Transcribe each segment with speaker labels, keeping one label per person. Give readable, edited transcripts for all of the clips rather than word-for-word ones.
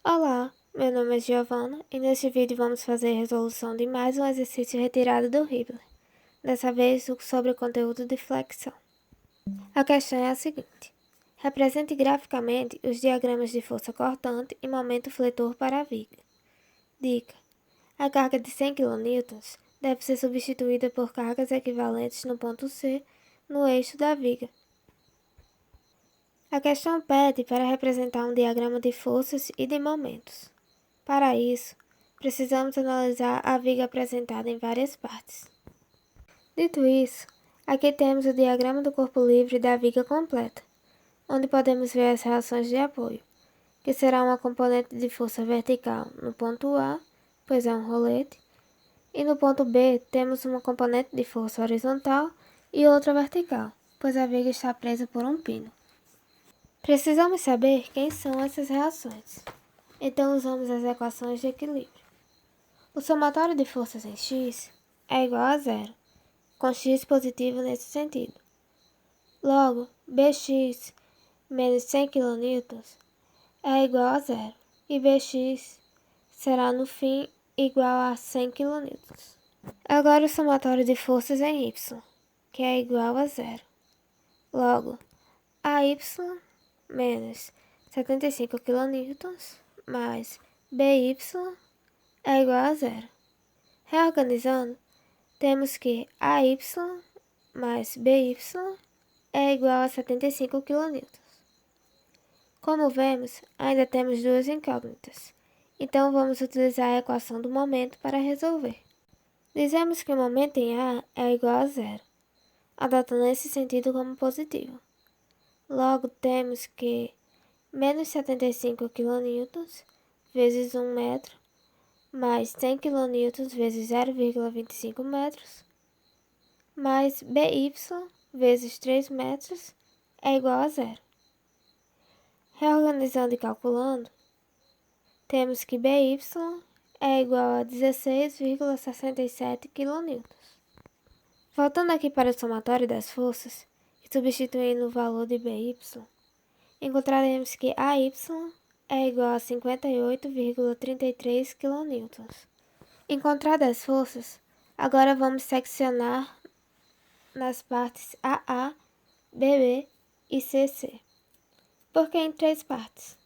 Speaker 1: Olá, meu nome é Giovana e neste vídeo vamos fazer a resolução de mais um exercício retirado do Ribbler, dessa vez sobre o conteúdo de flexão. A questão é a seguinte: represente graficamente os diagramas de força cortante e momento fletor para a viga. Dica: a carga de 100 kN deve ser substituída por cargas equivalentes no ponto C, no eixo da viga. A questão pede para representar um diagrama de forças e de momentos. Para isso, precisamos analisar a viga apresentada em várias partes. Dito isso, aqui temos o diagrama do corpo livre da viga completa, onde podemos ver as reações de apoio, que será uma componente de força vertical no ponto A, pois é um rolete, e no ponto B temos uma componente de força horizontal e outra vertical, pois a viga está presa por um pino. Precisamos saber quem são essas reações, então usamos as equações de equilíbrio. O somatório de forças em x é igual a zero, com x positivo nesse sentido. Logo, Bx menos 100 kN é igual a zero, e Bx será no fim igual a 100 kN. Agora o somatório de forças em y, que é igual a zero. Logo, AY menos 75 kN mais BY é igual a zero. Reorganizando, temos que AY mais BY é igual a 75 kN. Como vemos, ainda temos duas incógnitas, então vamos utilizar a equação do momento para resolver. Dizemos que o momento em A é igual a zero, adotando esse sentido como positivo. Logo, temos que menos 75 kN vezes 1 metro mais 100 kN vezes 0,25 metros mais BY vezes 3 metros é igual a zero. Reorganizando e calculando, temos que BY é igual a 16,67 kN. Voltando aqui para o somatório das forças e substituindo o valor de BY, encontraremos que AY é igual a 58,33 kN. Encontradas as forças, agora vamos seccionar nas partes AA, BB e CC. Por que em três partes?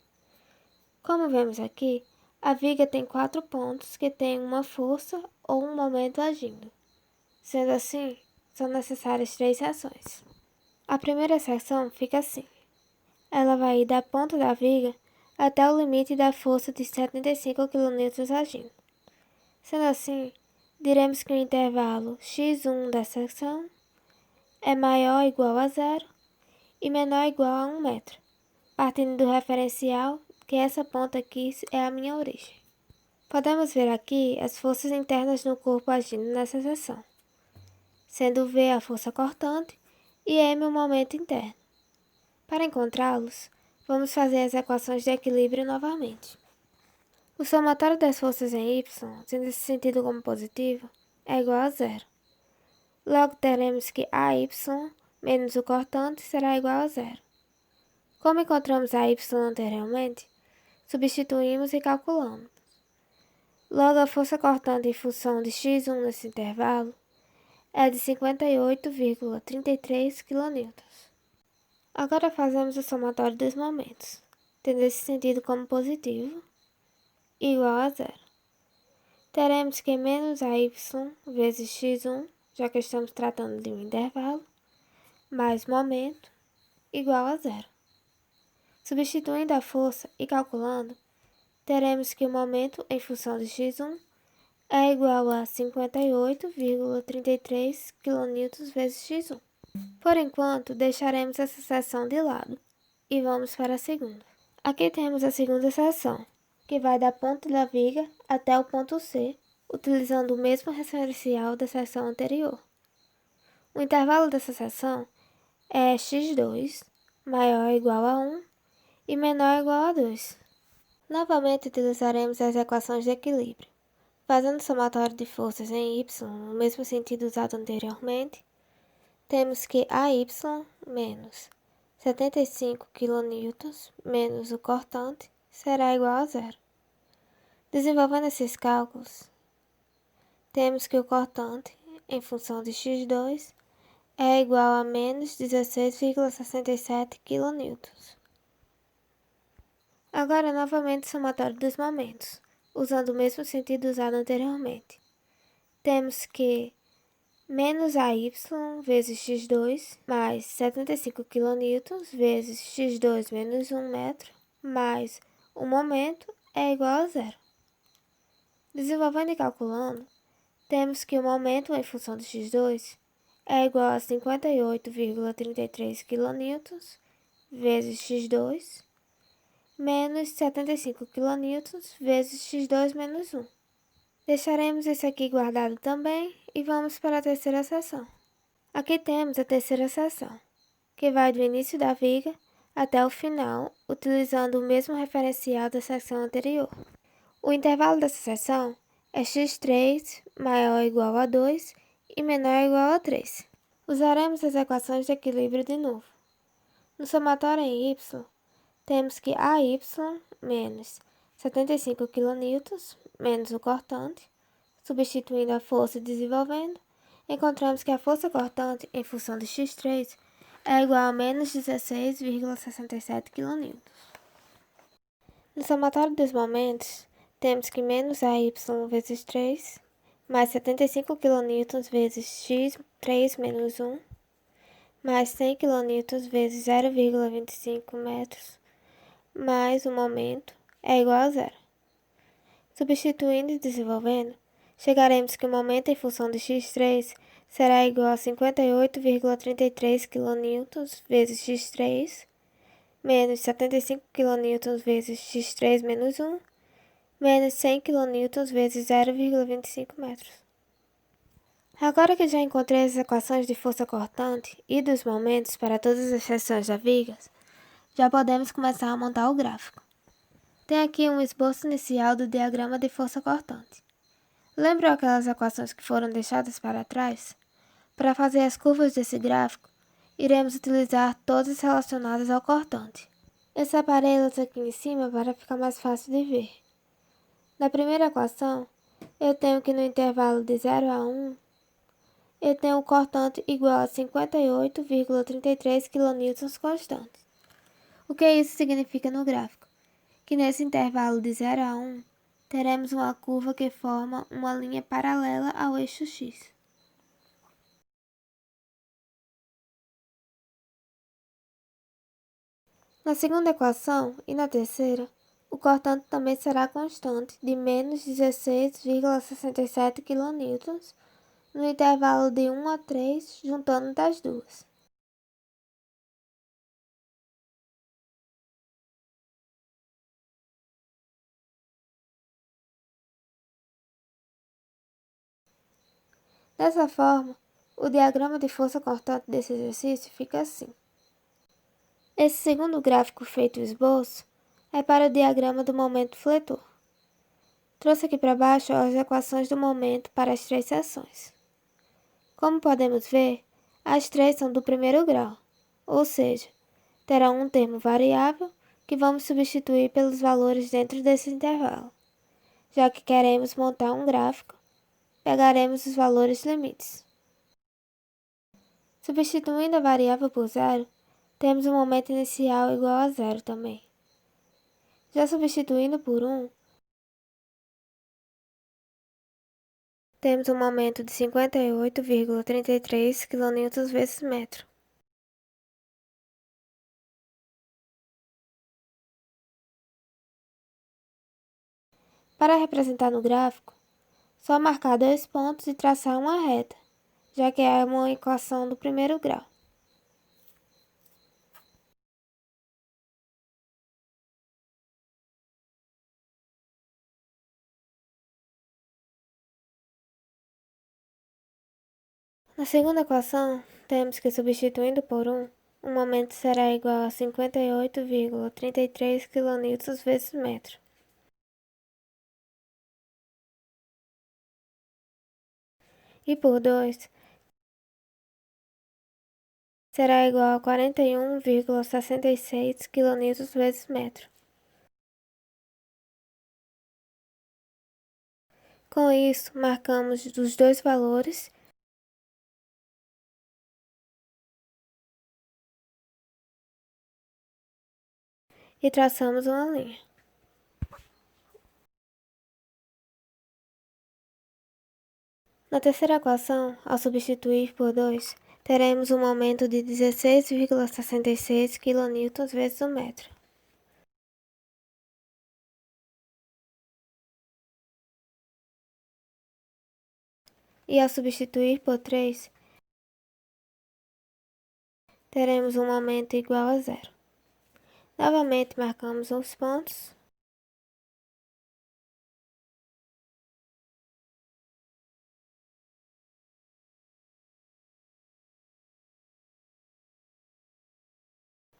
Speaker 1: Como vemos aqui, a viga tem 4 pontos que têm uma força ou um momento agindo. Sendo assim, são necessárias 3 seções. A primeira seção fica assim. Ela vai ir da ponta da viga até o limite da força de 75 kN agindo. Sendo assim, diremos que o intervalo x1 da seção é maior ou igual a zero e menor ou igual a 1 metro, partindo do referencial que essa ponta aqui é a minha origem. Podemos ver aqui as forças internas no corpo agindo nessa seção, sendo V a força cortante e M o momento interno. Para encontrá-los, vamos fazer as equações de equilíbrio novamente. O somatório das forças em Y, sendo esse sentido como positivo, é igual a zero. Logo, teremos que AY menos o cortante será igual a zero. Como encontramos AY anteriormente, substituímos e calculamos. Logo, a força cortante em função de x1 nesse intervalo é de 58,33 kN. Agora fazemos o somatório dos momentos, tendo esse sentido como positivo, igual a zero. Teremos que menos AY vezes x1, já que estamos tratando de um intervalo, mais momento, igual a zero. Substituindo a força e calculando, teremos que o momento em função de x1 é igual a 58,33 kN vezes x1. Por enquanto, deixaremos essa seção de lado e vamos para a segunda. Aqui temos a segunda seção, que vai da ponta da viga até o ponto C, utilizando o mesmo referencial da seção anterior. O intervalo dessa seção é x2 maior ou igual a 1 e menor ou igual a 2. Novamente utilizaremos as equações de equilíbrio. Fazendo o somatório de forças em y no mesmo sentido usado anteriormente, temos que AY menos 75 kN menos o cortante será igual a zero. Desenvolvendo esses cálculos, temos que o cortante, em função de x2, é igual a menos 16,67 kN. Agora, novamente, o somatório dos momentos, usando o mesmo sentido usado anteriormente. Temos que menos AY vezes x2 mais 75 kN vezes x2 menos 1 metro mais o momento é igual a zero. Desenvolvendo e calculando, temos que o momento em função de x2 é igual a 58,33 kN vezes x2 menos 75 kN vezes x2 menos 1. Deixaremos isso aqui guardado também e vamos para a terceira seção. Aqui temos a terceira seção, que vai do início da viga até o final, utilizando o mesmo referencial da seção anterior. O intervalo dessa seção é x3 maior ou igual a 2 e menor ou igual a 3. Usaremos as equações de equilíbrio de novo. No somatório em y, temos que AY menos 75 kN menos o cortante, substituindo a força e desenvolvendo, encontramos que a força cortante em função de x3 é igual a menos 16,67 kN. No somatório dos momentos, temos que menos AY vezes 3, mais 75 kN vezes x3 menos 1, mais 100 kN vezes 0,25 metros, mais o momento é igual a zero. Substituindo e desenvolvendo, chegaremos que o momento em função de x3 será igual a 58,33 kN vezes x3, menos 75 kN vezes x3 menos 1, menos 100 kN vezes 0,25 metros. Agora que já encontrei as equações de força cortante e dos momentos para todas as seções da viga, já podemos começar a montar o gráfico. Tem aqui um esboço inicial do diagrama de força cortante. Lembram aquelas equações que foram deixadas para trás? Para fazer as curvas desse gráfico, iremos utilizar todas relacionadas ao cortante. Eu separei elas aqui em cima para ficar mais fácil de ver. Na primeira equação, eu tenho que no intervalo de 0 a 1, eu tenho o cortante igual a 58,33 kN constantes. O que isso significa no gráfico? Que nesse intervalo de 0 a 1, teremos uma curva que forma uma linha paralela ao eixo x. Na segunda equação e na terceira, o cortante também será constante de menos 16,67 kN no intervalo de 1 a 3, juntando das duas. Dessa forma, o diagrama de força cortante desse exercício fica assim. Esse segundo gráfico feito o esboço é para o diagrama do momento fletor. Trouxe aqui para baixo as equações do momento para as três seções. Como podemos ver, as três são do primeiro grau, ou seja, terão um termo variável que vamos substituir pelos valores dentro desse intervalo. Já que queremos montar um gráfico, pegaremos os valores limites. Substituindo a variável por zero, temos o momento inicial igual a zero também. Já substituindo por 1, temos um momento de 58,33 kN vezes metro. Para representar no gráfico, só marcar dois pontos e traçar uma reta, já que é uma equação do primeiro grau. Na segunda equação, temos que substituindo por 1, o momento será igual a 58,33 kN vezes metro. E por 2, será igual a 41,66 kN vezes metro. Com isso, marcamos os dois valores e traçamos uma linha. Na terceira equação, ao substituir por 2, teremos um momento de 16,66 kN vezes o metro. E ao substituir por 3, teremos um momento igual a zero. Novamente marcamos os pontos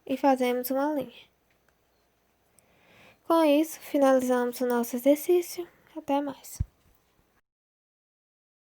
Speaker 1: e fazemos uma linha. Com isso, finalizamos o nosso exercício. Até mais.